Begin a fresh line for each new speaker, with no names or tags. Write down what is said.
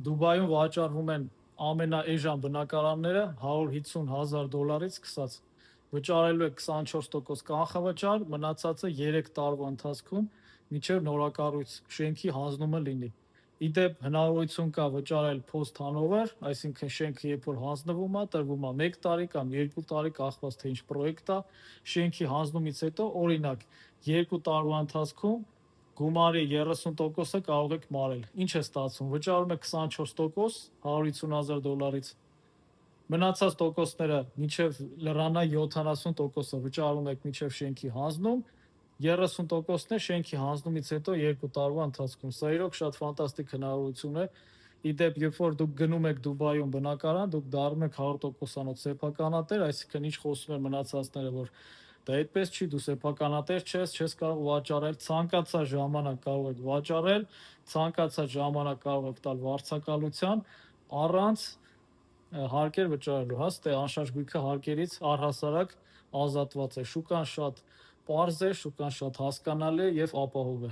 Դուբայում վաճառվում են ամենաէժան բնակարանները $150,000-ից սկսած։ Վճարելու եք 24% կանխավճար, մնացածը 3 տարվա ընթացքում մինչև նորակառույց շենքի հանձնումը լինի։ Իդեպ հնարավորություն կա վճարել post handover, այսինքն շենքը երբ որ հանձնվում է, տրվում է 1 տարի կամ 2 տարի, կախված թե ինչ պրոյեկտ է, շենքի հանձնումից հետո, օրինակ, 2 տարվա ընթացքում գումարի 30%-ը կարող եք մարել։ Ինչ է ստացվում։ Վճարում եք 24% $150,000-ից, մնացած տոկոսները մինչև լրանա 70%-ը վճարում եք մինչև շենքի հանձնում, 30%-ն է շենքի հանձնումից հետո 2 տարվա ընթացքում։ Սա իրոք շատ ֆանտաստիկ հնարավորություն է։ Իդեպ, երբ որ դուք գնում եք Դուբայում բնակարան, դուք դառնում եք 100%-անոց սեփականատեր, այսինքն ինչ խոսում են մնացածները, որ դա այդպես չի, դու սեփականատեր չես կարող վաճառել, ցանկացած ժամանակ կարող եք վաճառել, ցանկացած ժամանակ կարող եք տալ վարձակալության առանց հարկեր վճարելու, հաստ է, անշարժ գույքը հարկերից առհասարակ ազատված է։ Շուկան շատ պարզ է, շուկան շատ հասկանալի է եւ ապահով է։